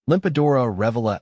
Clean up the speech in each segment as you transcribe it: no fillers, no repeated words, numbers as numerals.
Limpadora revela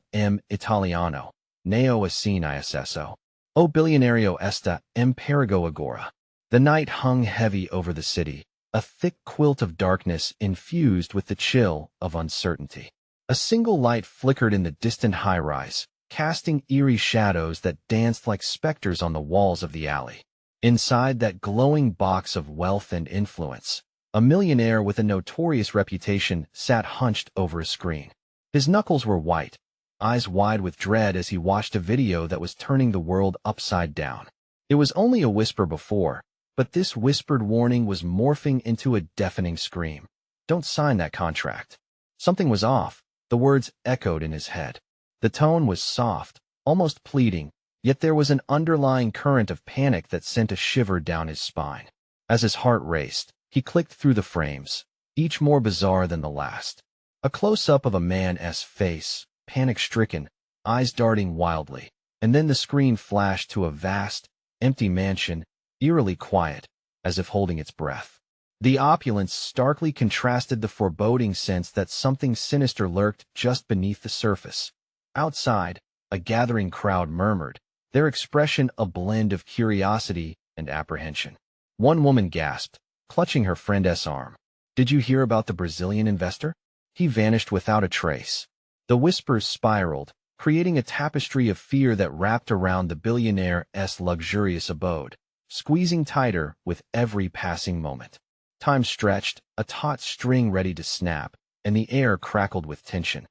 Italiano, neo assine isso. O billionario esta imperigo agora. The night hung heavy over the city, a thick quilt of darkness infused with the chill of uncertainty. A single light flickered in the distant high-rise, casting eerie shadows that danced like specters on the walls of the alley. Inside that glowing box of wealth and influence, a millionaire with a notorious reputation sat hunched over a screen. His knuckles were white, eyes wide with dread as he watched a video that was turning the world upside down. It was only a whisper before, but this whispered warning was morphing into a deafening scream. Don't sign that contract. Something was off. The words echoed in his head. The tone was soft, almost pleading, yet there was an underlying current of panic that sent a shiver down his spine. As his heart raced, he clicked through the frames, each more bizarre than the last. A close-up of a man's face, panic-stricken, eyes darting wildly, and then the screen flashed to a vast, empty mansion, eerily quiet, as if holding its breath. The opulence starkly contrasted the foreboding sense that something sinister lurked just beneath the surface. Outside, a gathering crowd murmured, their expression a blend of curiosity and apprehension. One woman gasped, clutching her friend's arm. "Did you hear about the Brazilian investor? He vanished without a trace." The whispers spiraled, creating a tapestry of fear that wrapped around the billionaire's luxurious abode, squeezing tighter with every passing moment. Time stretched, a taut string ready to snap, and the air crackled with tension.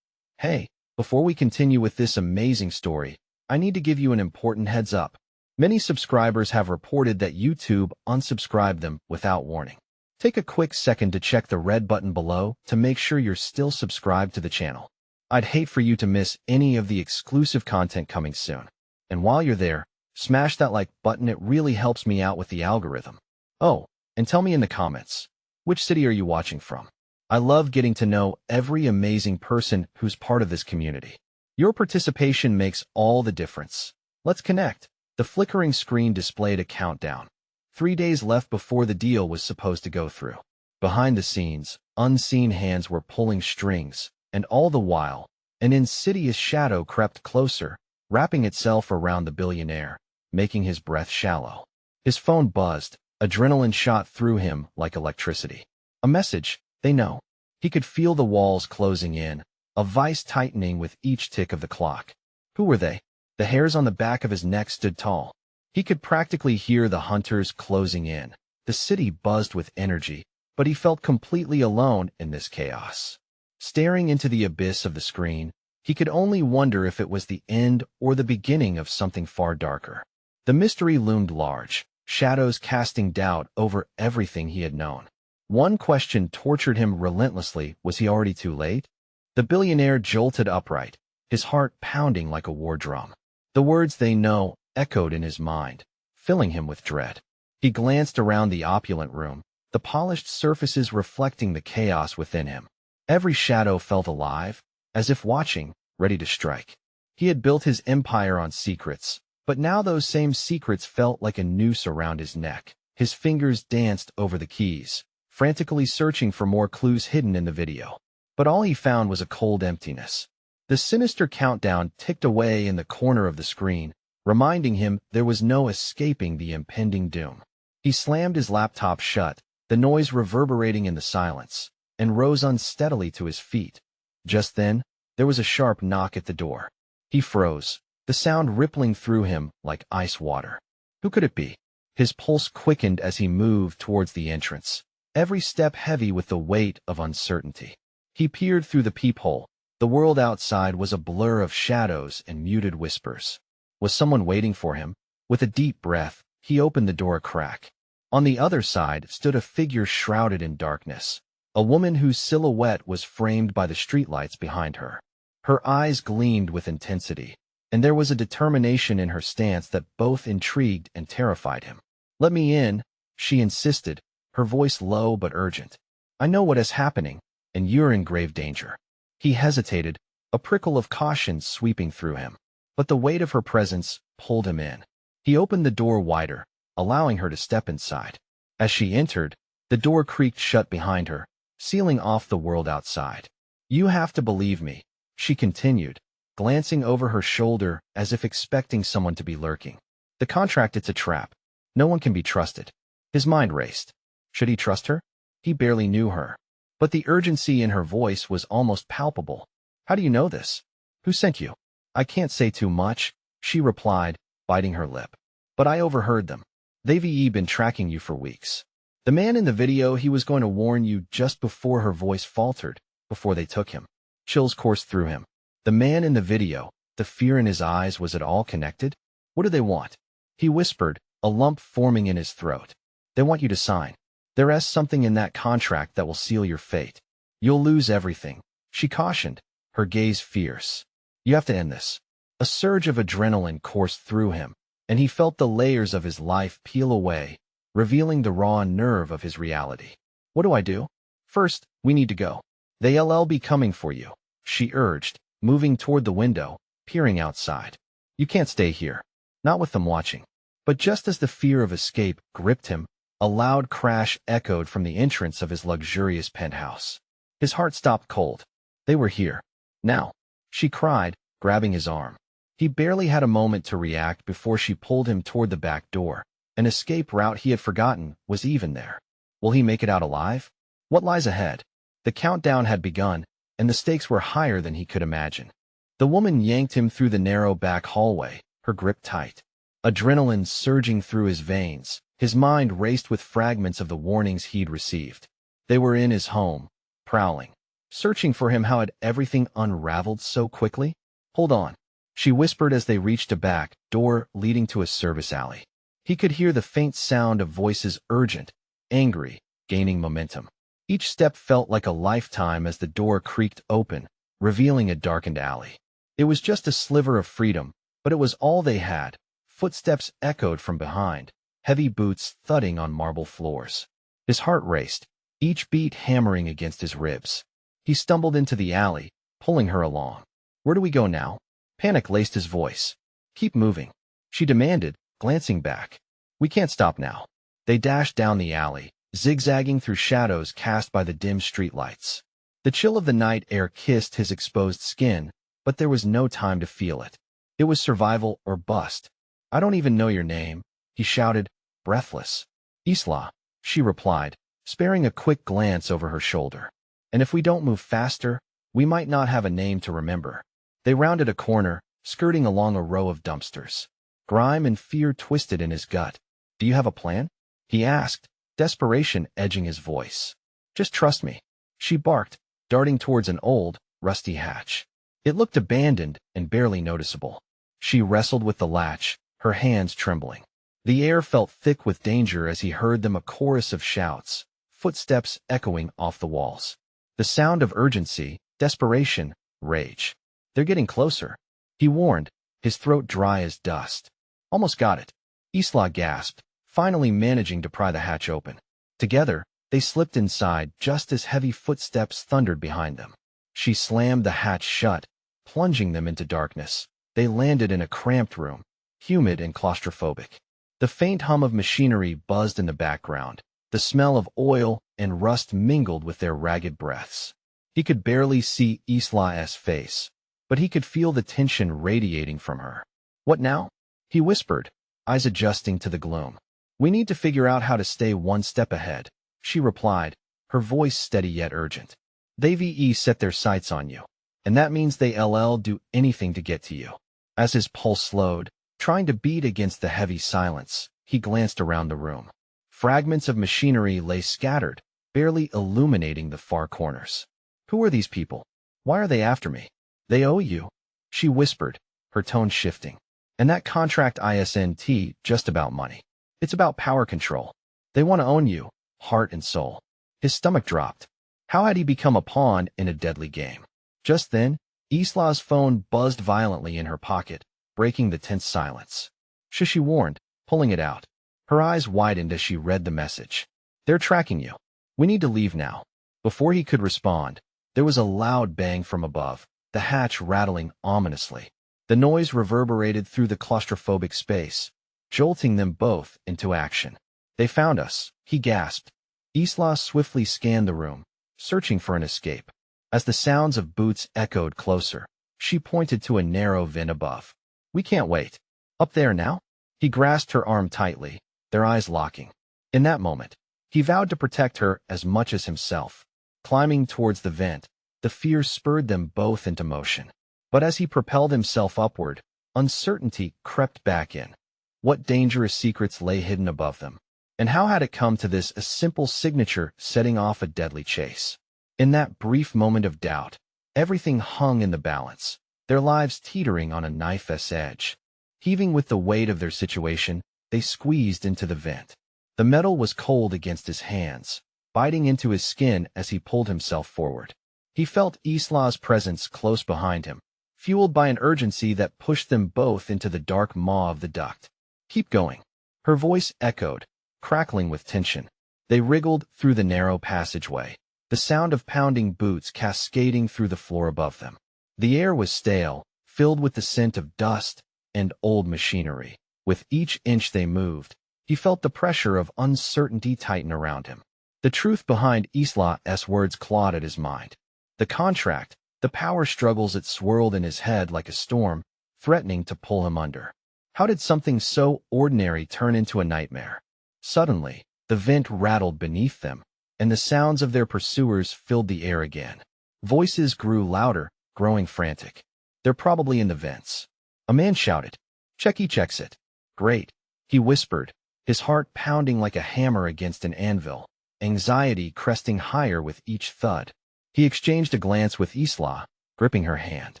Hey, before we continue with this amazing story, I need to give you an important heads up. Many subscribers have reported that YouTube unsubscribed them without warning. Take a quick second to check the red button below to make sure you're still subscribed to the channel. I'd hate for you to miss any of the exclusive content coming soon. And while you're there, smash that like button, it really helps me out with the algorithm. Oh, and tell me in the comments, which city are you watching from? I love getting to know every amazing person who's part of this community. Your participation makes all the difference. Let's connect. The flickering screen displayed a countdown. 3 days left before the deal was supposed to go through. Behind the scenes, unseen hands were pulling strings, and all the while, an insidious shadow crept closer, wrapping itself around the billionaire, making his breath shallow. His phone buzzed, adrenaline shot through him like electricity. A message, they know. He could feel the walls closing in, a vice tightening with each tick of the clock. Who were they? The hairs on the back of his neck stood tall. He could practically hear the hunters closing in. The city buzzed with energy, but he felt completely alone in this chaos. Staring into the abyss of the screen, he could only wonder if it was the end or the beginning of something far darker. The mystery loomed large, shadows casting doubt over everything he had known. One question tortured him relentlessly: was he already too late? The billionaire jolted upright, his heart pounding like a war drum. The words "they know" echoed in his mind, filling him with dread. He glanced around the opulent room, the polished surfaces reflecting the chaos within him. Every shadow felt alive, as if watching, ready to strike. He had built his empire on secrets, but now those same secrets felt like a noose around his neck. His fingers danced over the keys, frantically searching for more clues hidden in the video. But all he found was a cold emptiness. The sinister countdown ticked away in the corner of the screen, reminding him there was no escaping the impending doom. He slammed his laptop shut, the noise reverberating in the silence, and rose unsteadily to his feet. Just then, there was a sharp knock at the door. He froze, the sound rippling through him like ice water. Who could it be? His pulse quickened as he moved towards the entrance, every step heavy with the weight of uncertainty. He peered through the peephole. The world outside was a blur of shadows and muted whispers. Was someone waiting for him? With a deep breath, he opened the door a crack. On the other side stood a figure shrouded in darkness, a woman whose silhouette was framed by the streetlights behind her. Her eyes gleamed with intensity, and there was a determination in her stance that both intrigued and terrified him. "Let me in," she insisted, her voice low but urgent. "I know what is happening, and you're in grave danger." He hesitated, a prickle of caution sweeping through him, but the weight of her presence pulled him in. He opened the door wider, allowing her to step inside. As she entered, the door creaked shut behind her, sealing off the world outside. "You have to believe me," she continued, glancing over her shoulder as if expecting someone to be lurking. The contract, it's a trap. No one can be trusted. His mind raced. Should he trust her? He barely knew her. But the urgency in her voice was almost palpable. How do you know this? Who sent you? I can't say too much, she replied, biting her lip. But I overheard them. They've been tracking you for weeks. The man in the video, he was going to warn you just before her voice faltered, before they took him. Chills coursed through him. The man in the video, the fear in his eyes, was it all connected? What do they want? He whispered, a lump forming in his throat. They want you to sign. There's something in that contract that will seal your fate. You'll lose everything, she cautioned, her gaze fierce. You have to end this. A surge of adrenaline coursed through him, and he felt the layers of his life peel away, revealing the raw nerve of his reality. What do I do? First, we need to go. They'll be coming for you, she urged, moving toward the window, peering outside. You can't stay here. Not with them watching. But just as the fear of escape gripped him, a loud crash echoed from the entrance of his luxurious penthouse. His heart stopped cold. They were here. Now, she cried, grabbing his arm. He barely had a moment to react before she pulled him toward the back door. An escape route he had forgotten was even there. Will he make it out alive? What lies ahead? The countdown had begun, and the stakes were higher than he could imagine. The woman yanked him through the narrow back hallway, her grip tight. Adrenaline surging through his veins, his mind raced with fragments of the warnings he'd received. They were in his home, prowling, searching for him. How had everything unraveled so quickly? Hold on, she whispered as they reached a back door leading to a service alley. He could hear the faint sound of voices, urgent, angry, gaining momentum. Each step felt like a lifetime as the door creaked open, revealing a darkened alley. It was just a sliver of freedom, but it was all they had. Footsteps echoed from behind, heavy boots thudding on marble floors. His heart raced, each beat hammering against his ribs. He stumbled into the alley, pulling her along. Where do we go now? Panic laced his voice. Keep moving, she demanded, glancing back. We can't stop now. They dashed down the alley, zigzagging through shadows cast by the dim streetlights. The chill of the night air kissed his exposed skin, but there was no time to feel it. It was survival or bust. I don't even know your name, he shouted, breathless. Isla, she replied, sparing a quick glance over her shoulder. And if we don't move faster, we might not have a name to remember. They rounded a corner, skirting along a row of dumpsters. Grime and fear twisted in his gut. Do you have a plan? He asked, desperation edging his voice. Just trust me, she barked, darting towards an old, rusty hatch. It looked abandoned and barely noticeable. She wrestled with the latch, her hands trembling. The air felt thick with danger as he heard them, a chorus of shouts, footsteps echoing off the walls. The sound of urgency, desperation, rage. They're getting closer, he warned, his throat dry as dust. Almost got it, Isla gasped, finally managing to pry the hatch open. Together, they slipped inside just as heavy footsteps thundered behind them. She slammed the hatch shut, plunging them into darkness. They landed in a cramped room, humid and claustrophobic. The faint hum of machinery buzzed in the background. The smell of oil and rust mingled with their ragged breaths. He could barely see Isla's face, but he could feel the tension radiating from her. What now? He whispered, eyes adjusting to the gloom. We need to figure out how to stay one step ahead, she replied, her voice steady yet urgent. They've set their sights on you, and that means they'll do anything to get to you. As his pulse slowed, trying to beat against the heavy silence, he glanced around the room. Fragments of machinery lay scattered, barely illuminating the far corners. Who are these people? Why are they after me? They owe you, she whispered, her tone shifting. And that contract isn't just about money. It's about power control. They want to own you, heart and soul. His stomach dropped. How had he become a pawn in a deadly game? Just then, Isla's phone buzzed violently in her pocket, breaking the tense silence. She warned, pulling it out. Her eyes widened as she read the message. They're tracking you. We need to leave now. Before he could respond, there was a loud bang from above, the hatch rattling ominously. The noise reverberated through the claustrophobic space, jolting them both into action. They found us, he gasped. Isla swiftly scanned the room, searching for an escape. As the sounds of boots echoed closer, she pointed to a narrow vent above. "We can't wait. Up there now?" He grasped her arm tightly, their eyes locking. In that moment, he vowed to protect her as much as himself. Climbing towards the vent, the fear spurred them both into motion. But as he propelled himself upward, uncertainty crept back in. What dangerous secrets lay hidden above them? And how had it come to this, a simple signature setting off a deadly chase? In that brief moment of doubt, everything hung in the balance, their lives teetering on a knife's edge. Heaving with the weight of their situation, they squeezed into the vent. The metal was cold against his hands, biting into his skin as he pulled himself forward. He felt Isla's presence close behind him, fueled by an urgency that pushed them both into the dark maw of the duct. "Keep going." Her voice echoed, crackling with tension. They wriggled through the narrow passageway, the sound of pounding boots cascading through the floor above them. The air was stale, filled with the scent of dust and old machinery. With each inch they moved, he felt the pressure of uncertainty tighten around him. The truth behind Isla's words clawed at his mind. The contract, the power struggles that swirled in his head like a storm, threatening to pull him under. How did something so ordinary turn into a nightmare? Suddenly, the vent rattled beneath them, and the sounds of their pursuers filled the air again. Voices grew louder, growing frantic. "They're probably in the vents." A man shouted. "Checky checks it." "Great," he whispered, his heart pounding like a hammer against an anvil, anxiety cresting higher with each thud. He exchanged a glance with Isla, gripping her hand.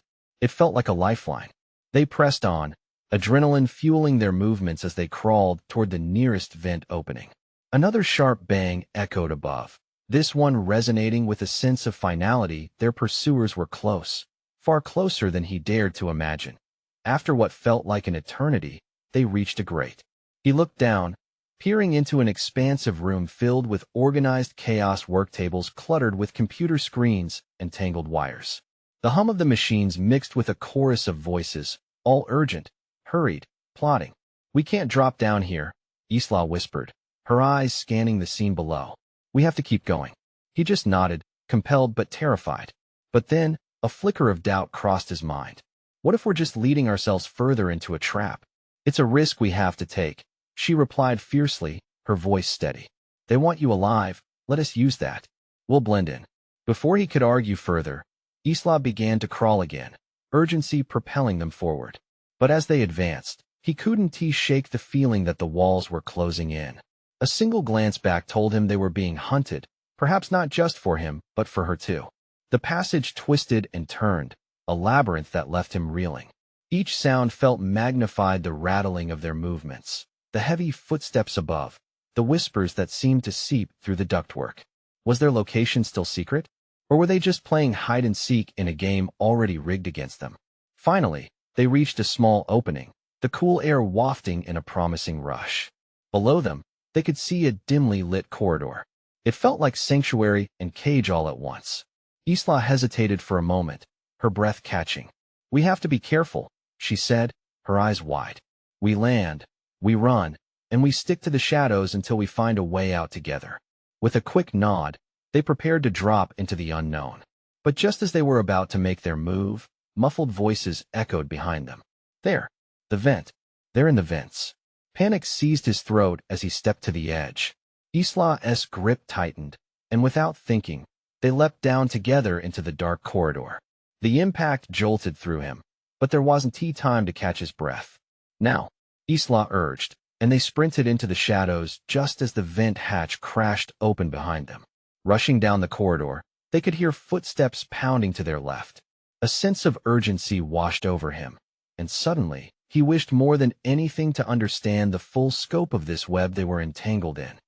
It felt like a lifeline. They pressed on, adrenaline fueling their movements as they crawled toward the nearest vent opening. Another sharp bang echoed above, this one resonating with a sense of finality. Their pursuers were close, far closer than he dared to imagine. After what felt like an eternity, they reached a grate. He looked down, peering into an expansive room filled with organized chaos, work tables cluttered with computer screens and tangled wires. The hum of the machines mixed with a chorus of voices, all urgent, hurried, plotting. "We can't drop down here," Isla whispered, her eyes scanning the scene below. "We have to keep going." He just nodded, compelled but terrified. But then, a flicker of doubt crossed his mind. What if we're just leading ourselves further into a trap? "It's a risk we have to take," she replied fiercely, her voice steady. "They want you alive, let us use that. We'll blend in." Before he could argue further, Isla began to crawl again, urgency propelling them forward. But as they advanced, he couldn't shake the feeling that the walls were closing in. A single glance back told him they were being hunted, perhaps not just for him, but for her too. The passage twisted and turned, a labyrinth that left him reeling. Each sound felt magnified, the rattling of their movements, the heavy footsteps above, the whispers that seemed to seep through the ductwork. Was their location still secret? Or were they just playing hide-and-seek in a game already rigged against them? Finally, they reached a small opening, the cool air wafting in a promising rush. Below them, they could see a dimly lit corridor. It felt like sanctuary and cage all at once. Isla hesitated for a moment, her breath catching. "We have to be careful," she said, her eyes wide. "We land, we run, and we stick to the shadows until we find a way out together." With a quick nod, they prepared to drop into the unknown. But just as they were about to make their move, muffled voices echoed behind them. "There, the vent. They're in the vents." Panic seized his throat as he stepped to the edge. Isla's grip tightened, and without thinking, they leapt down together into the dark corridor. The impact jolted through him, but there wasn't time to catch his breath. "Now," Isla urged, and they sprinted into the shadows just as the vent hatch crashed open behind them. Rushing down the corridor, they could hear footsteps pounding to their left. A sense of urgency washed over him, and suddenly, he wished more than anything to understand the full scope of this web they were entangled in.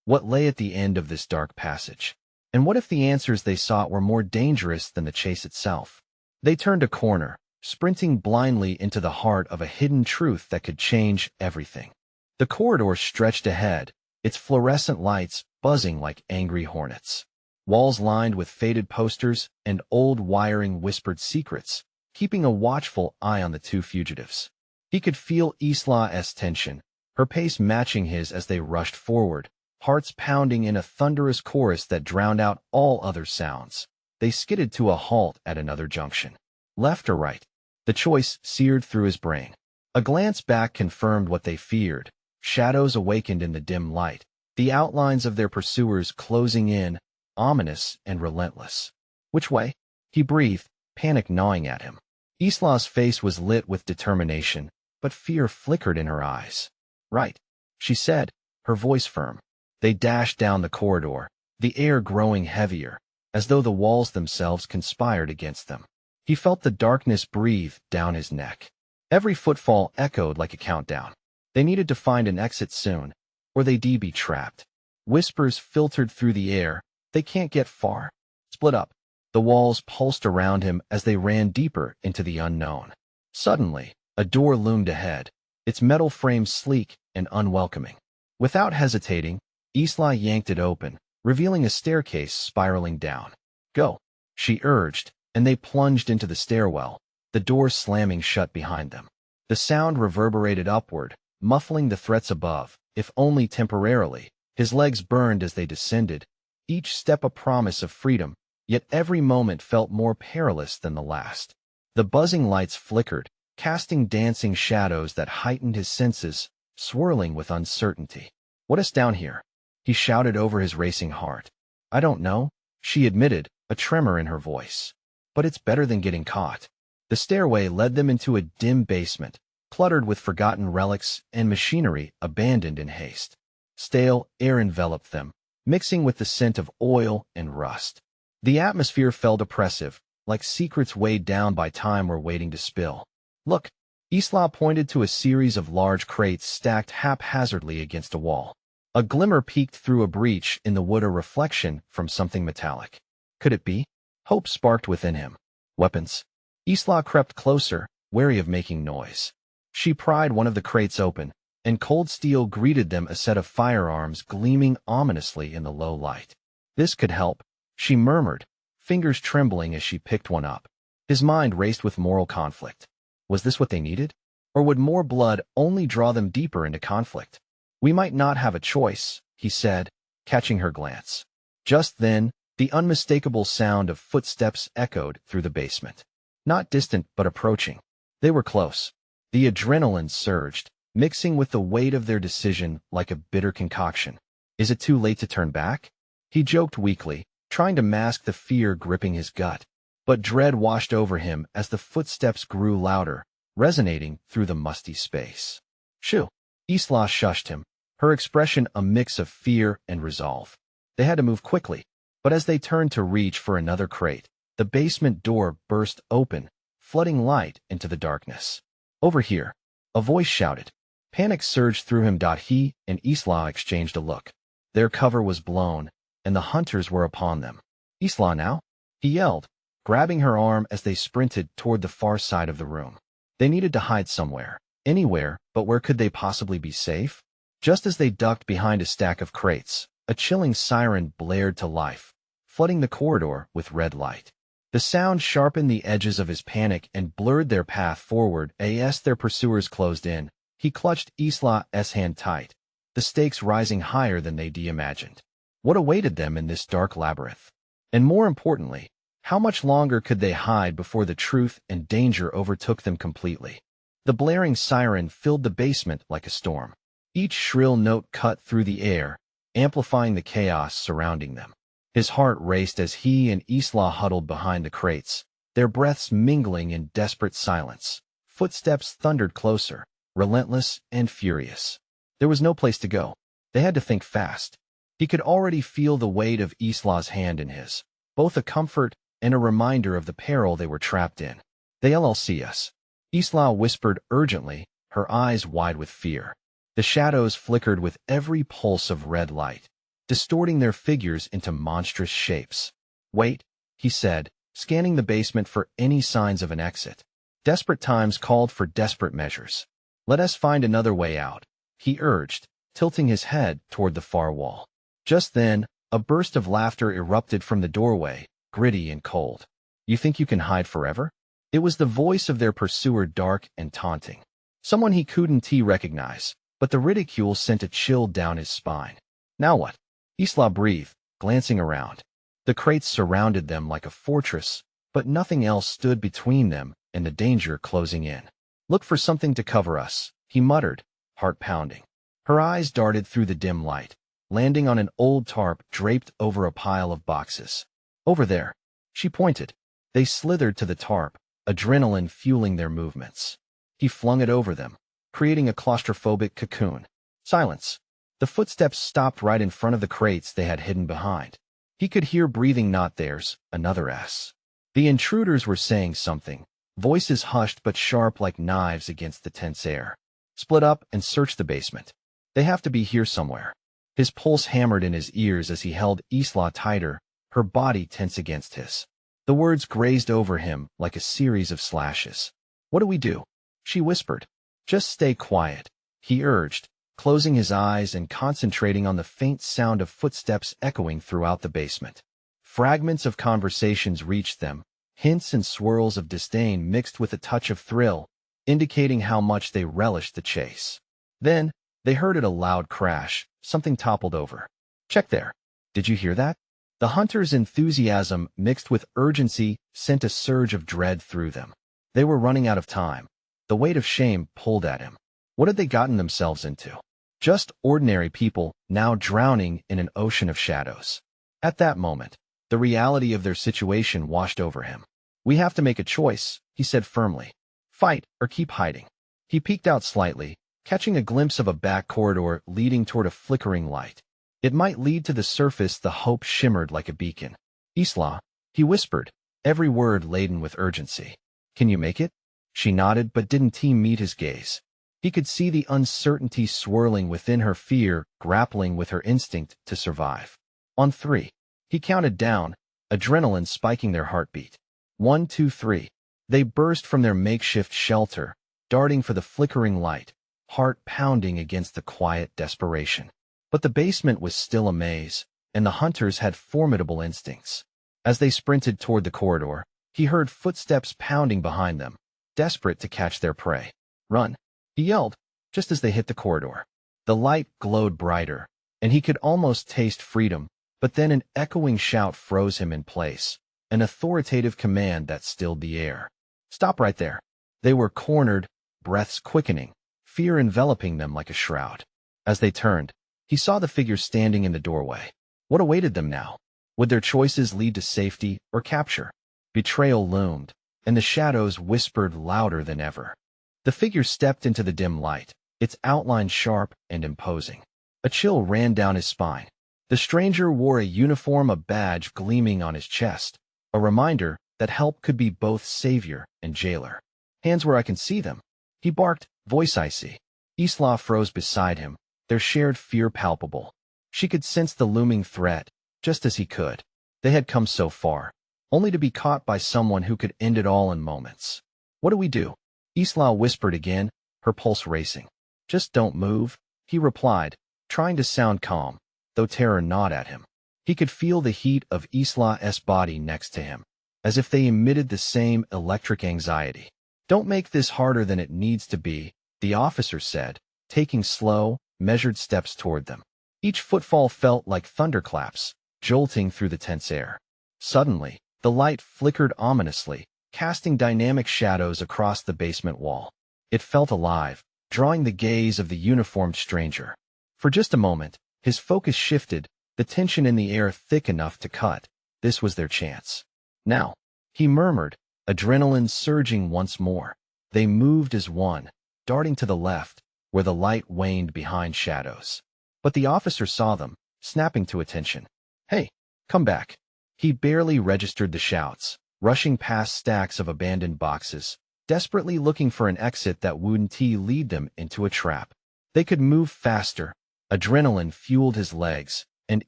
What lay at the end of this dark passage? And what if the answers they sought were more dangerous than the chase itself? They turned a corner, sprinting blindly into the heart of a hidden truth that could change everything. The corridor stretched ahead, its fluorescent lights buzzing like angry hornets. Walls lined with faded posters and old wiring whispered secrets, keeping a watchful eye on the two fugitives. He could feel Isla's tension, her pace matching his as they rushed forward, hearts pounding in a thunderous chorus that drowned out all other sounds. They skidded to a halt at another junction. Left or right? The choice seared through his brain. A glance back confirmed what they feared. Shadows awakened in the dim light, the outlines of their pursuers closing in, ominous and relentless. Which way? He breathed, panic gnawing at him. Isla's face was lit with determination, but fear flickered in her eyes. Right, she said, her voice firm. They dashed down the corridor, the air growing heavier, as though the walls themselves conspired against them. He felt the darkness breathe down his neck. Every footfall echoed like a countdown. They needed to find an exit soon, or they'd be trapped. Whispers filtered through the air. They can't get far. Split up. The walls pulsed around him as they ran deeper into the unknown. Suddenly, a door loomed ahead, its metal frame sleek and unwelcoming. Without hesitating, Isla yanked it open, revealing a staircase spiraling down. Go, she urged, and they plunged into the stairwell, the door slamming shut behind them. The sound reverberated upward, muffling the threats above, if only temporarily. His legs burned as they descended, each step a promise of freedom, yet every moment felt more perilous than the last. The buzzing lights flickered, casting dancing shadows that heightened his senses, swirling with uncertainty. What is down here? He shouted over his racing heart. I don't know, she admitted, a tremor in her voice. But it's better than getting caught. The stairway led them into a dim basement, cluttered with forgotten relics and machinery abandoned in haste. Stale air enveloped them, mixing with the scent of oil and rust. The atmosphere felt oppressive, like secrets weighed down by time were waiting to spill. Look, Isla pointed to a series of large crates stacked haphazardly against a wall. A glimmer peeked through a breach in the wood, a reflection from something metallic. Could it be? Hope sparked within him. Weapons. Isla crept closer, wary of making noise. She pried one of the crates open, and cold steel greeted them, a set of firearms gleaming ominously in the low light. This could help, she murmured, fingers trembling as she picked one up. His mind raced with moral conflict. Was this what they needed? Or would more blood only draw them deeper into conflict? We might not have a choice, he said, catching her glance. Just then, the unmistakable sound of footsteps echoed through the basement. Not distant, but approaching. They were close. The adrenaline surged, mixing with the weight of their decision like a bitter concoction. Is it too late to turn back? He joked weakly, trying to mask the fear gripping his gut. But dread washed over him as the footsteps grew louder, resonating through the musty space. Shoo! Isla shushed him, her expression a mix of fear and resolve. They had to move quickly, but as they turned to reach for another crate, the basement door burst open, flooding light into the darkness. Over here, a voice shouted. Panic surged through him. He and Isla exchanged a look. Their cover was blown, and the hunters were upon them. Isla now? He yelled, grabbing her arm as they sprinted toward the far side of the room. They needed to hide somewhere, anywhere, but where could they possibly be safe? Just as they ducked behind a stack of crates, a chilling siren blared to life, flooding the corridor with red light. The sound sharpened the edges of his panic and blurred their path forward. As their pursuers closed in, he clutched Isla's hand tight, the stakes rising higher than they'd imagined. What awaited them in this dark labyrinth? And more importantly, how much longer could they hide before the truth and danger overtook them completely? The blaring siren filled the basement like a storm. Each shrill note cut through the air, amplifying the chaos surrounding them. His heart raced as he and Isla huddled behind the crates, their breaths mingling in desperate silence. Footsteps thundered closer, relentless and furious. There was no place to go. They had to think fast. He could already feel the weight of Isla's hand in his, both a comfort and a reminder of the peril they were trapped in. They'll see us, Isla whispered urgently, her eyes wide with fear. The shadows flickered with every pulse of red light, distorting their figures into monstrous shapes. Wait, he said, scanning the basement for any signs of an exit. Desperate times called for desperate measures. Let us find another way out, he urged, tilting his head toward the far wall. Just then, a burst of laughter erupted from the doorway, gritty and cold. You think you can hide forever? It was the voice of their pursuer, dark and taunting. Someone he couldn't recognize, but the ridicule sent a chill down his spine. Now what? Isla breathed, glancing around. The crates surrounded them like a fortress, but nothing else stood between them and the danger closing in. "Look for something to cover us," he muttered, heart pounding. Her eyes darted through the dim light, landing on an old tarp draped over a pile of boxes. "Over there," she pointed. They slithered to the tarp, adrenaline fueling their movements. He flung it over them, creating a claustrophobic cocoon. Silence. The footsteps stopped right in front of the crates they had hidden behind. He could hear breathing, not theirs, another S. The intruders were saying something, voices hushed but sharp like knives against the tense air. "Split up and search the basement. They have to be here somewhere." His pulse hammered in his ears as he held Isla tighter, her body tense against his. The words grazed over him like a series of slashes. "What do we do?" she whispered. "Just stay quiet," he urged, closing his eyes and concentrating on the faint sound of footsteps echoing throughout the basement. Fragments of conversations reached them, hints and swirls of disdain mixed with a touch of thrill, indicating how much they relished the chase. Then, they heard a loud crash. Something toppled over. "Check there. Did you hear that?" The hunter's enthusiasm mixed with urgency sent a surge of dread through them. They were running out of time. The weight of shame pulled at him. What had they gotten themselves into? Just ordinary people, now drowning in an ocean of shadows. At that moment, the reality of their situation washed over him. "We have to make a choice," he said firmly. "Fight or keep hiding." He peeked out slightly, catching a glimpse of a back corridor leading toward a flickering light. It might lead to the surface. The hope shimmered like a beacon. "Isla," he whispered, every word laden with urgency. "Can you make it?" She nodded but didn't meet his gaze. He could see the uncertainty swirling within her, fear grappling with her instinct to survive. On 3. He counted down, adrenaline spiking their heartbeat. 1, 2, 3. They burst from their makeshift shelter, darting for the flickering light, heart pounding against the quiet desperation. But the basement was still a maze, and the hunters had formidable instincts. As they sprinted toward the corridor, he heard footsteps pounding behind them, desperate to catch their prey. "Run!" he yelled, just as they hit the corridor. The light glowed brighter, and he could almost taste freedom, but then an echoing shout froze him in place, an authoritative command that stilled the air. "Stop right there." They were cornered, breaths quickening, fear enveloping them like a shroud. As they turned, he saw the figure standing in the doorway. What awaited them now? Would their choices lead to safety or capture? Betrayal loomed, and the shadows whispered louder than ever. The figure stepped into the dim light, its outline sharp and imposing. A chill ran down his spine. The stranger wore a uniform, a badge gleaming on his chest, a reminder that help could be both savior and jailer. "Hands where I can see them," he barked, voice icy. Isla froze beside him, their shared fear palpable. She could sense the looming threat, just as he could. They had come so far, only to be caught by someone who could end it all in moments. "What do we do?" Isla whispered again, her pulse racing. "Just don't move," he replied, trying to sound calm, though terror gnawed at him. He could feel the heat of Isla's body next to him, as if they emitted the same electric anxiety. "Don't make this harder than it needs to be," the officer said, taking slow, measured steps toward them. Each footfall felt like thunderclaps, jolting through the tense air. Suddenly, the light flickered ominously, casting dynamic shadows across the basement wall. It felt alive, drawing the gaze of the uniformed stranger. For just a moment, his focus shifted, the tension in the air thick enough to cut. This was their chance. "Now," he murmured, adrenaline surging once more. They moved as one, darting to the left, where the light waned behind shadows. But the officer saw them, snapping to attention. "Hey, come back." He barely registered the shouts, rushing past stacks of abandoned boxes, desperately looking for an exit that wouldn't lead them into a trap. They could move faster. Adrenaline fueled his legs, and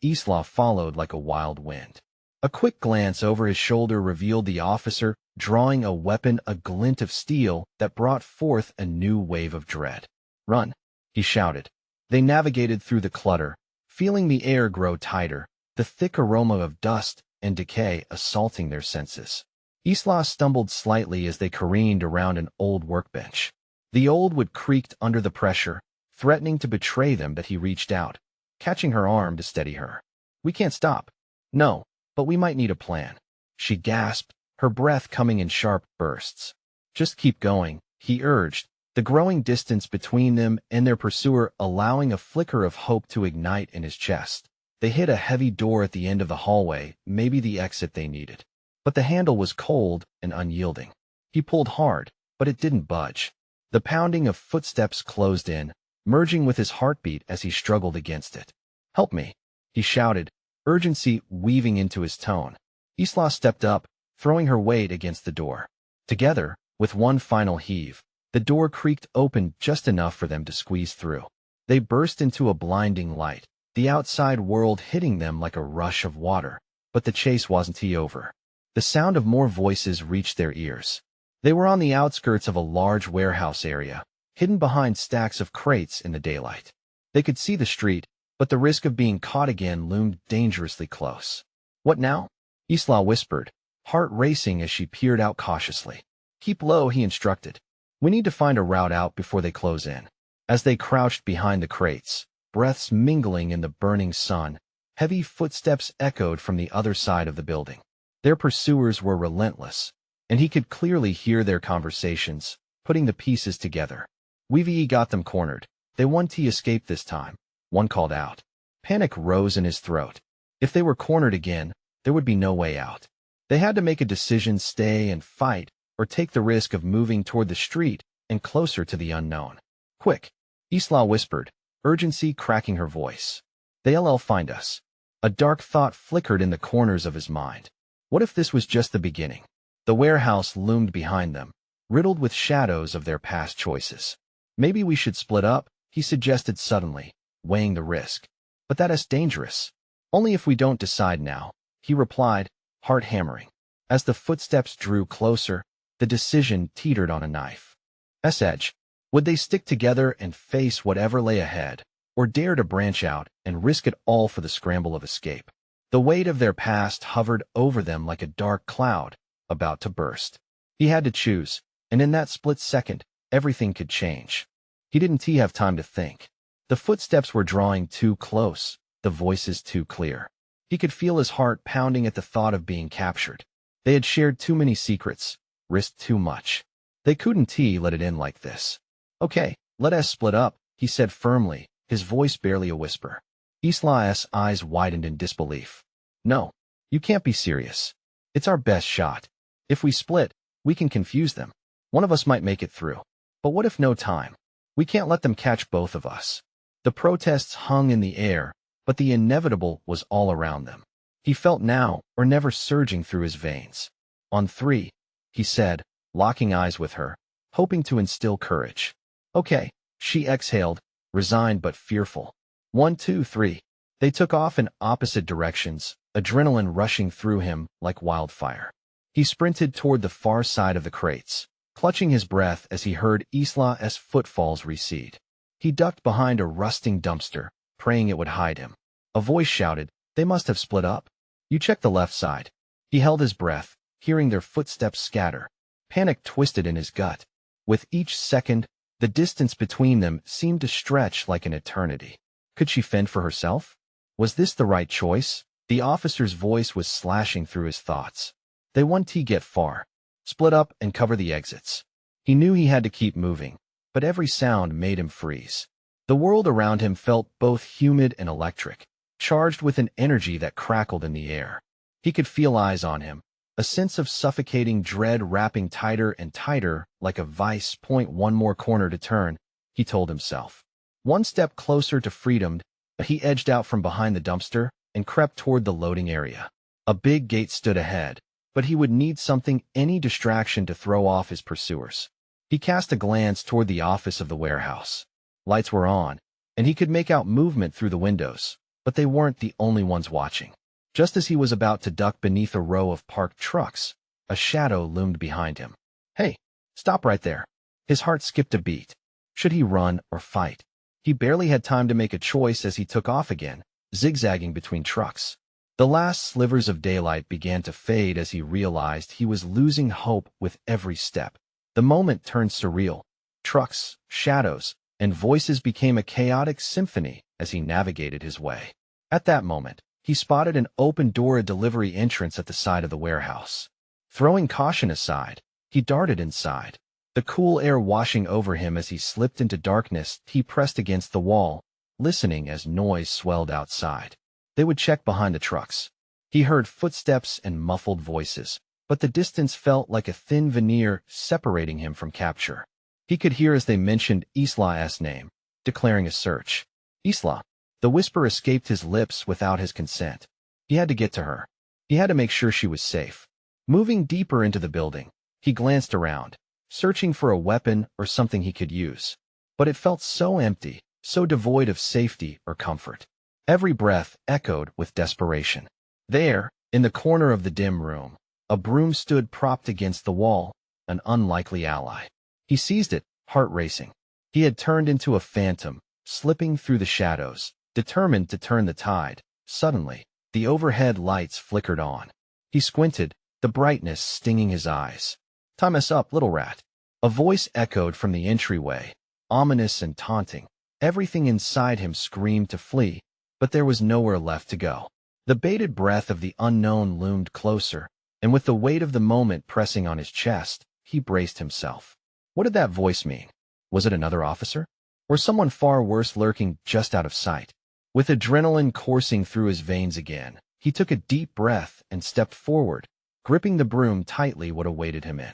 Isla followed like a wild wind. A quick glance over his shoulder revealed the officer drawing a weapon, a glint of steel that brought forth a new wave of dread. "Run!" he shouted. They navigated through the clutter, feeling the air grow tighter, the thick aroma of dust and decay assaulting their senses. Isla stumbled slightly as they careened around an old workbench. The old wood creaked under the pressure, threatening to betray them, but he reached out, catching her arm to steady her. "We can't stop." "No," but we might need a plan. She gasped, her breath coming in sharp bursts. Just keep going, he urged, the growing distance between them and their pursuer allowing a flicker of hope to ignite in his chest. They hit a heavy door at the end of the hallway, maybe the exit they needed. But the handle was cold and unyielding. He pulled hard, but it didn't budge. The pounding of footsteps closed in, merging with his heartbeat as he struggled against it. "Help me," he shouted, urgency weaving into his tone. Isla stepped up, throwing her weight against the door. Together, with one final heave, the door creaked open just enough for them to squeeze through. They burst into a blinding light, the outside world hitting them like a rush of water. But the chase wasn't over. The sound of more voices reached their ears. They were on the outskirts of a large warehouse area, hidden behind stacks of crates in the daylight. They could see the street, but the risk of being caught again loomed dangerously close. "What now?" Isla whispered, heart racing as she peered out cautiously. "Keep low," he instructed. "We need to find a route out before they close in." As they crouched behind the crates, breaths mingling in the burning sun, heavy footsteps echoed from the other side of the building. Their pursuers were relentless, and he could clearly hear their conversations, putting the pieces together. "We've got them cornered. They won't escape this time," one called out. Panic rose in his throat. If they were cornered again, there would be no way out. They had to make a decision: stay and fight, or take the risk of moving toward the street and closer to the unknown. "Quick," Isla whispered, urgency cracking her voice. "They'll find us." A dark thought flickered in the corners of his mind. What if this was just the beginning? The warehouse loomed behind them, riddled with shadows of their past choices. "Maybe we should split up," he suggested suddenly, weighing the risk. "But that is dangerous." "Only if we don't decide now," he replied, heart hammering. As the footsteps drew closer, the decision teetered on a knife's edge. Would they stick together and face whatever lay ahead, or dare to branch out and risk it all for the scramble of escape? The weight of their past hovered over them like a dark cloud, about to burst. He had to choose, and in that split second, everything could change. He didn't have time to think. The footsteps were drawing too close, the voices too clear. He could feel his heart pounding at the thought of being captured. They had shared too many secrets, risked too much. They couldn't let it in like this. "Okay, let us split up," he said firmly, his voice barely a whisper. Isla's eyes widened in disbelief. "No, you can't be serious. It's our best shot. If we split, we can confuse them. One of us might make it through. But what if no time? We can't let them catch both of us." The protests hung in the air, but the inevitable was all around them. He felt now or never surging through his veins. "On three," he said, locking eyes with her, hoping to instill courage. "Okay," she exhaled, resigned but fearful. 1, 2, 3. They took off in opposite directions, adrenaline rushing through him like wildfire. He sprinted toward the far side of the crates, clutching his breath as he heard Isla's footfalls recede. He ducked behind a rusting dumpster, praying it would hide him. A voice shouted, "They must have split up. You check the left side." He held his breath, hearing their footsteps scatter. Panic twisted in his gut. With each second, the distance between them seemed to stretch like an eternity. Could she fend for herself? Was this the right choice? The officer's voice was slashing through his thoughts. They won't get far. Split up and cover the exits. He knew he had to keep moving, but every sound made him freeze. The world around him felt both humid and electric, charged with an energy that crackled in the air. He could feel eyes on him, a sense of suffocating dread wrapping tighter and tighter like a vice. One more corner to turn, he told himself. One step closer to freedom, but he edged out from behind the dumpster and crept toward the loading area. A big gate stood ahead, but he would need something, any distraction to throw off his pursuers. He cast a glance toward the office of the warehouse. Lights were on, and he could make out movement through the windows, but they weren't the only ones watching. Just as he was about to duck beneath a row of parked trucks, a shadow loomed behind him. "Hey, stop right there." His heart skipped a beat. Should he run or fight? He barely had time to make a choice as he took off again, zigzagging between trucks. The last slivers of daylight began to fade as he realized he was losing hope with every step. The moment turned surreal. Trucks, shadows, and voices became a chaotic symphony as he navigated his way. At that moment, he spotted an open-door delivery entrance at the side of the warehouse. Throwing caution aside, he darted inside. The cool air washing over him as he slipped into darkness, he pressed against the wall, listening as noise swelled outside. They would check behind the trucks. He heard footsteps and muffled voices, but the distance felt like a thin veneer separating him from capture. He could hear as they mentioned Isla's name, declaring a search. Isla. The whisper escaped his lips without his consent. He had to get to her. He had to make sure she was safe. Moving deeper into the building, he glanced around, searching for a weapon or something he could use. But it felt so empty, so devoid of safety or comfort. Every breath echoed with desperation. There, in the corner of the dim room, a broom stood propped against the wall, an unlikely ally. He seized it, heart racing. He had turned into a phantom, slipping through the shadows, determined to turn the tide. Suddenly, the overhead lights flickered on. He squinted, the brightness stinging his eyes. "Time us up, little rat." A voice echoed from the entryway, ominous and taunting. Everything inside him screamed to flee, but there was nowhere left to go. The bated breath of the unknown loomed closer, and with the weight of the moment pressing on his chest, he braced himself. What did that voice mean? Was it another officer? Or someone far worse lurking just out of sight? With adrenaline coursing through his veins again, he took a deep breath and stepped forward, gripping the broom tightly what awaited him in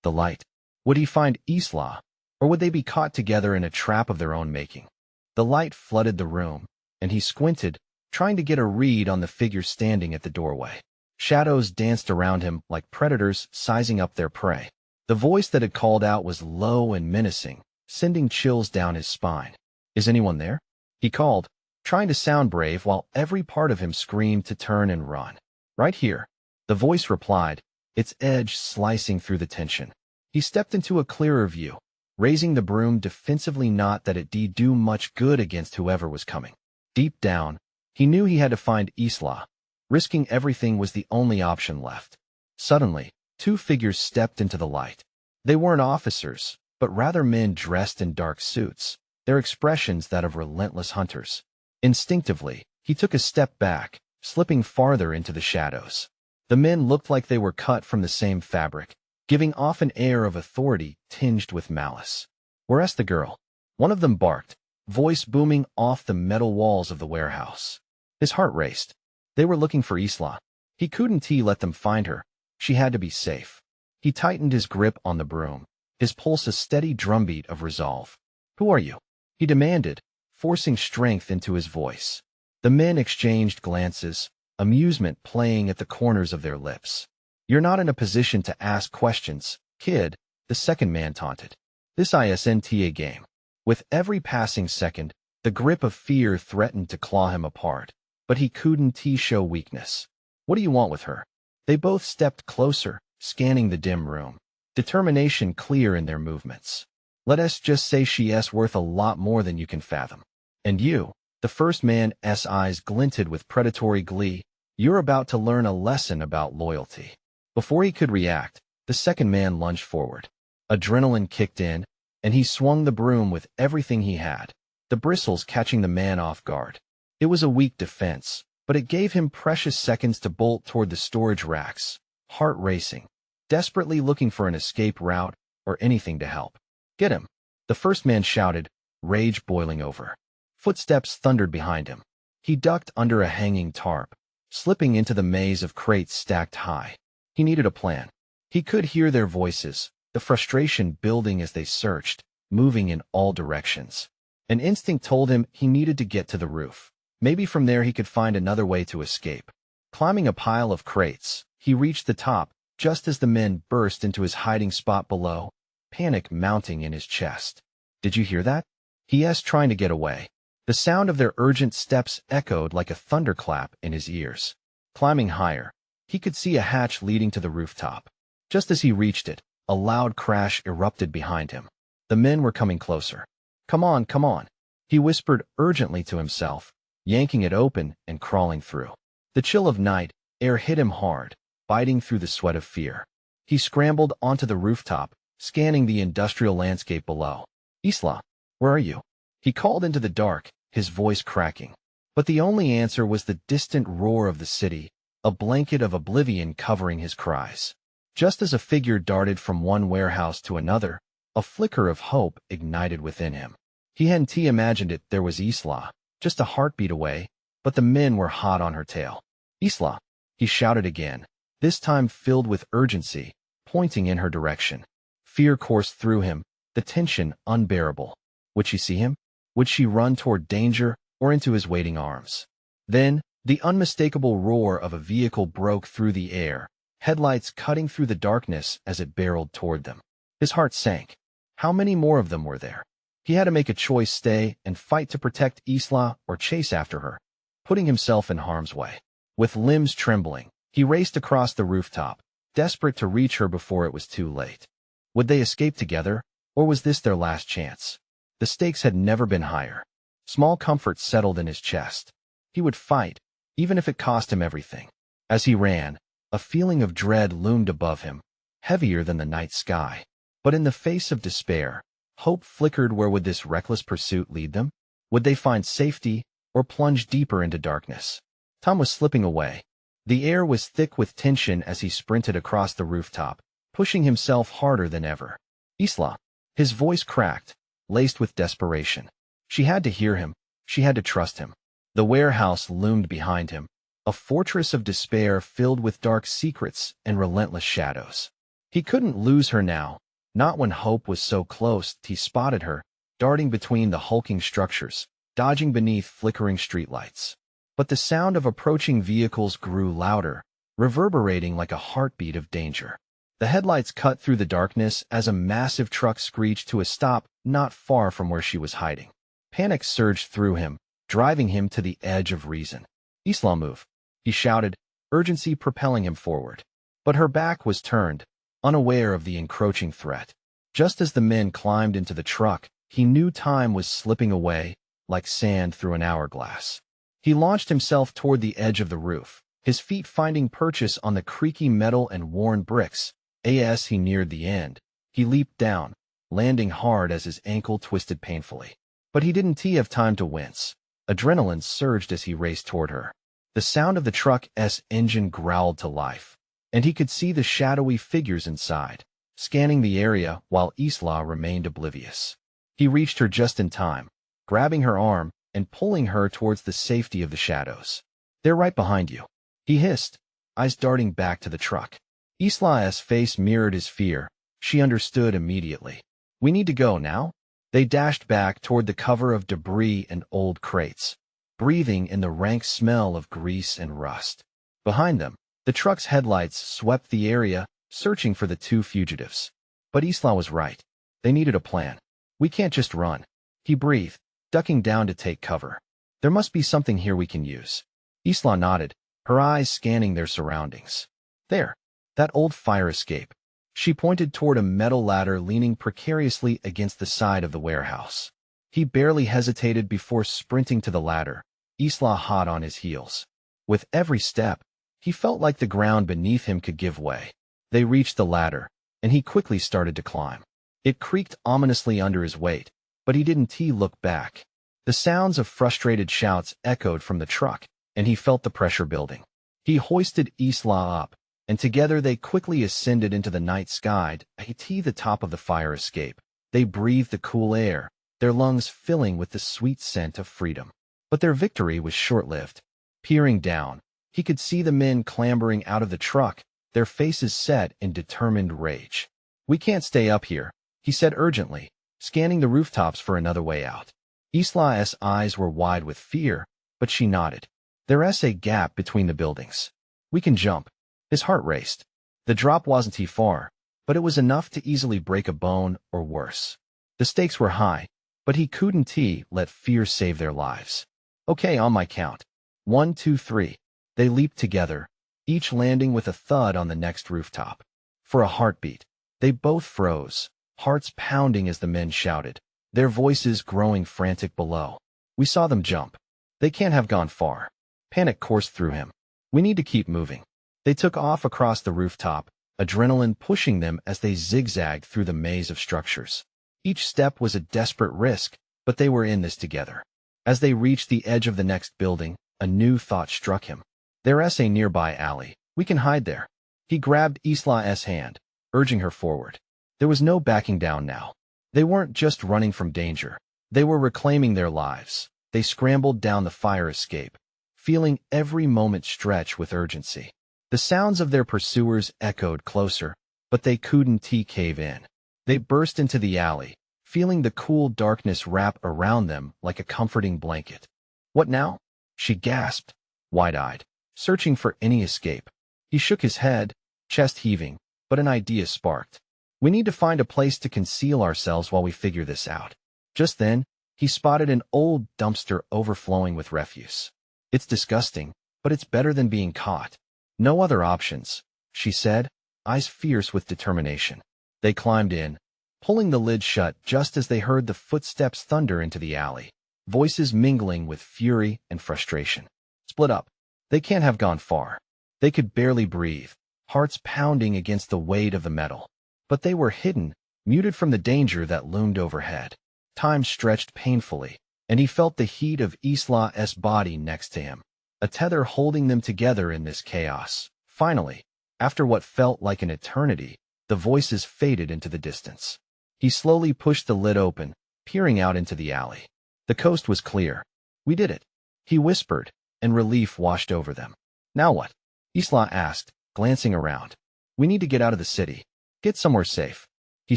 the light. Would he find Isla, or would they be caught together in a trap of their own making? The light flooded the room, and he squinted, trying to get a read on the figure standing at the doorway. Shadows danced around him like predators sizing up their prey. The voice that had called out was low and menacing, sending chills down his spine. "Is anyone there?" he called, trying to sound brave while every part of him screamed to turn and run. "Right here," the voice replied, its edge slicing through the tension. He stepped into a clearer view, raising the broom defensively, not that it'd do much good against whoever was coming. Deep down, he knew he had to find Isla. Risking everything was the only option left. Suddenly, two figures stepped into the light. They weren't officers, but rather men dressed in dark suits, their expressions that of relentless hunters. Instinctively, he took a step back, slipping farther into the shadows. The men looked like they were cut from the same fabric, giving off an air of authority tinged with malice. "Where's the girl?" One of them barked, voice booming off the metal walls of the warehouse. His heart raced. They were looking for Isla. He couldn't let them find her. She had to be safe. He tightened his grip on the broom, his pulse a steady drumbeat of resolve. "Who are you?" he demanded, forcing strength into his voice. The men exchanged glances, amusement playing at the corners of their lips. "You're not in a position to ask questions, kid," the second man taunted. "This isn't a game." With every passing second, the grip of fear threatened to claw him apart, but he couldn't show weakness. "What do you want with her?" They both stepped closer, scanning the dim room, determination clear in their movements. "Let us just say she's worth a lot more than you can fathom. And you," the first man's eyes glinted with predatory glee, "you're about to learn a lesson about loyalty." Before he could react, the second man lunged forward. Adrenaline kicked in, and he swung the broom with everything he had, the bristles catching the man off guard. It was a weak defense, but it gave him precious seconds to bolt toward the storage racks, heart racing, desperately looking for an escape route or anything to help. "Get him!" the first man shouted, rage boiling over. Footsteps thundered behind him. He ducked under a hanging tarp, slipping into the maze of crates stacked high. He needed a plan. He could hear their voices, the frustration building as they searched, moving in all directions. An instinct told him he needed to get to the roof. Maybe from there he could find another way to escape. Climbing a pile of crates, he reached the top, just as the men burst into his hiding spot below, panic mounting in his chest. "Did you hear that?" he asked, trying to get away. The sound of their urgent steps echoed like a thunderclap in his ears. Climbing higher, he could see a hatch leading to the rooftop. Just as he reached it, a loud crash erupted behind him. The men were coming closer. Come on," he whispered urgently to himself, yanking it open and crawling through. The chill of night air hit him hard, biting through the sweat of fear. He scrambled onto the rooftop, scanning the industrial landscape below. "Isla, where are you?" he called into the dark, his voice cracking. But the only answer was the distant roar of the city, a blanket of oblivion covering his cries. Just as a figure darted from one warehouse to another, a flicker of hope ignited within him. He hadn't imagined it. There was Isla, just a heartbeat away, but the men were hot on her tail. Isla, he shouted again, this time filled with urgency, pointing in her direction. Fear coursed through him, the tension unbearable. Would she see him? Would she run toward danger or into his waiting arms? Then, the unmistakable roar of a vehicle broke through the air, headlights cutting through the darkness as it barreled toward them. His heart sank. How many more of them were there? He had to make a choice: stay and fight to protect Isla or chase after her, putting himself in harm's way. With limbs trembling, he raced across the rooftop, desperate to reach her before it was too late. Would they escape together, or was this their last chance? The stakes had never been higher. Small comfort settled in his chest. He would fight, even if it cost him everything. As he ran, a feeling of dread loomed above him, heavier than the night sky. But in the face of despair, hope flickered. Where would this reckless pursuit lead them? Would they find safety, or plunge deeper into darkness? Tom was slipping away. The air was thick with tension as he sprinted across the rooftop, pushing himself harder than ever. Isla. His voice cracked, laced with desperation. She had to hear him. She had to trust him. The warehouse loomed behind him, a fortress of despair filled with dark secrets and relentless shadows. He couldn't lose her now, not when hope was so close. He spotted her, darting between the hulking structures, dodging beneath flickering streetlights. But the sound of approaching vehicles grew louder, reverberating like a heartbeat of danger. The headlights cut through the darkness as a massive truck screeched to a stop not far from where she was hiding. Panic surged through him, driving him to the edge of reason. Isla, move, he shouted, urgency propelling him forward. But her back was turned, unaware of the encroaching threat. Just as the men climbed into the truck, he knew time was slipping away, like sand through an hourglass. He launched himself toward the edge of the roof, his feet finding purchase on the creaky metal and worn bricks. As he neared the end, he leaped down, landing hard as his ankle twisted painfully. But he didn't have time to wince. Adrenaline surged as he raced toward her. The sound of the truck's engine growled to life, and he could see the shadowy figures inside, scanning the area while Isla remained oblivious. He reached her just in time, grabbing her arm and pulling her towards the safety of the shadows. They're right behind you, he hissed, eyes darting back to the truck. Isla's face mirrored his fear. She understood immediately. We need to go now? They dashed back toward the cover of debris and old crates, breathing in the rank smell of grease and rust. Behind them, the truck's headlights swept the area, searching for the two fugitives. But Isla was right. They needed a plan. We can't just run. He breathed, ducking down to take cover. There must be something here we can use. Isla nodded, her eyes scanning their surroundings. There. That old fire escape. She pointed toward a metal ladder leaning precariously against the side of the warehouse. He barely hesitated before sprinting to the ladder, Isla hot on his heels. With every step, he felt like the ground beneath him could give way. They reached the ladder, and he quickly started to climb. It creaked ominously under his weight, but he didn't look back. The sounds of frustrated shouts echoed from the truck, and he felt the pressure building. He hoisted Isla up, and together they quickly ascended into the night sky to the top of the fire escape. They breathed the cool air, their lungs filling with the sweet scent of freedom. But their victory was short-lived. Peering down, he could see the men clambering out of the truck, their faces set in determined rage. We can't stay up here, he said urgently, scanning the rooftops for another way out. Isla's eyes were wide with fear, but she nodded. There's a gap between the buildings. We can jump. His heart raced. The drop wasn't far, but it was enough to easily break a bone or worse. The stakes were high, but he couldn't let fear save their lives. Okay, on my count. 1, 2, 3. They leaped together, each landing with a thud on the next rooftop. For a heartbeat, they both froze, hearts pounding as the men shouted, their voices growing frantic below. We saw them jump. They can't have gone far. Panic coursed through him. We need to keep moving. They took off across the rooftop, adrenaline pushing them as they zigzagged through the maze of structures. Each step was a desperate risk, but they were in this together. As they reached the edge of the next building, a new thought struck him. There's a nearby alley. We can hide there. He grabbed Isla's hand, urging her forward. There was no backing down now. They weren't just running from danger. They were reclaiming their lives. They scrambled down the fire escape, feeling every moment stretch with urgency. The sounds of their pursuers echoed closer, but they couldn't cave in. They burst into the alley, feeling the cool darkness wrap around them like a comforting blanket. What now? She gasped, wide-eyed, searching for any escape. He shook his head, chest heaving, but an idea sparked. We need to find a place to conceal ourselves while we figure this out. Just then, he spotted an old dumpster overflowing with refuse. It's disgusting, but it's better than being caught. No other options, she said, eyes fierce with determination. They climbed in, pulling the lid shut just as they heard the footsteps thunder into the alley, voices mingling with fury and frustration. Split up. They can't have gone far. They could barely breathe, hearts pounding against the weight of the metal. But they were hidden, muted from the danger that loomed overhead. Time stretched painfully, and he felt the heat of Isla's body next to him, a tether holding them together in this chaos. Finally, after what felt like an eternity, the voices faded into the distance. He slowly pushed the lid open, peering out into the alley. The coast was clear. We did it, he whispered, and relief washed over them. Now what? Isla asked, glancing around. We need to get out of the city. Get somewhere safe. He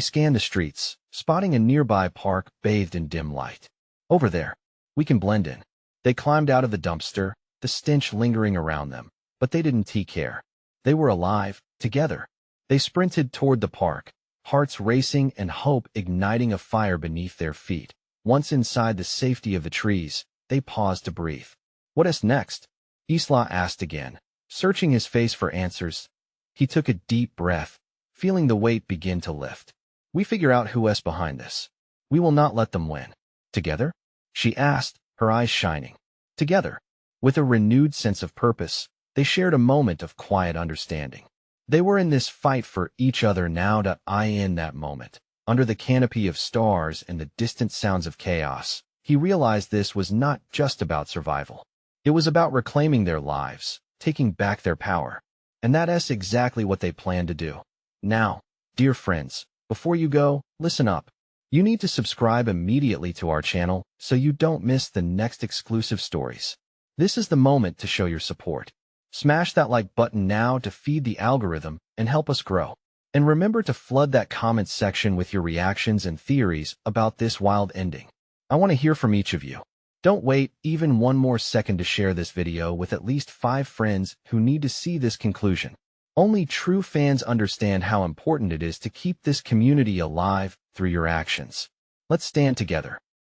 scanned the streets, spotting a nearby park bathed in dim light. Over there. We can blend in. They climbed out of the dumpster, the stench lingering around them, but they didn't care. They were alive, together. They sprinted toward the park, hearts racing and hope igniting a fire beneath their feet. Once inside the safety of the trees, they paused to breathe. What next? Isla asked again, searching his face for answers. He took a deep breath, feeling the weight begin to lift. We figure out who's behind this. We will not let them win. Together? She asked, her eyes shining. Together. With a renewed sense of purpose, they shared a moment of quiet understanding. They were in this fight for each other now. In that moment, under the canopy of stars and the distant sounds of chaos, he realized this was not just about survival. It was about reclaiming their lives, taking back their power. And that's exactly what they planned to do. Now, dear friends, before you go, listen up. You need to subscribe immediately to our channel so you don't miss the next exclusive stories. This is the moment to show your support. Smash that like button now to feed the algorithm and help us grow. And remember to flood that comment section with your reactions and theories about this wild ending. I want to hear from each of you. Don't wait even one more second to share this video with at least 5 friends who need to see this conclusion. Only true fans understand how important it is to keep this community alive through your actions. Let's stand together.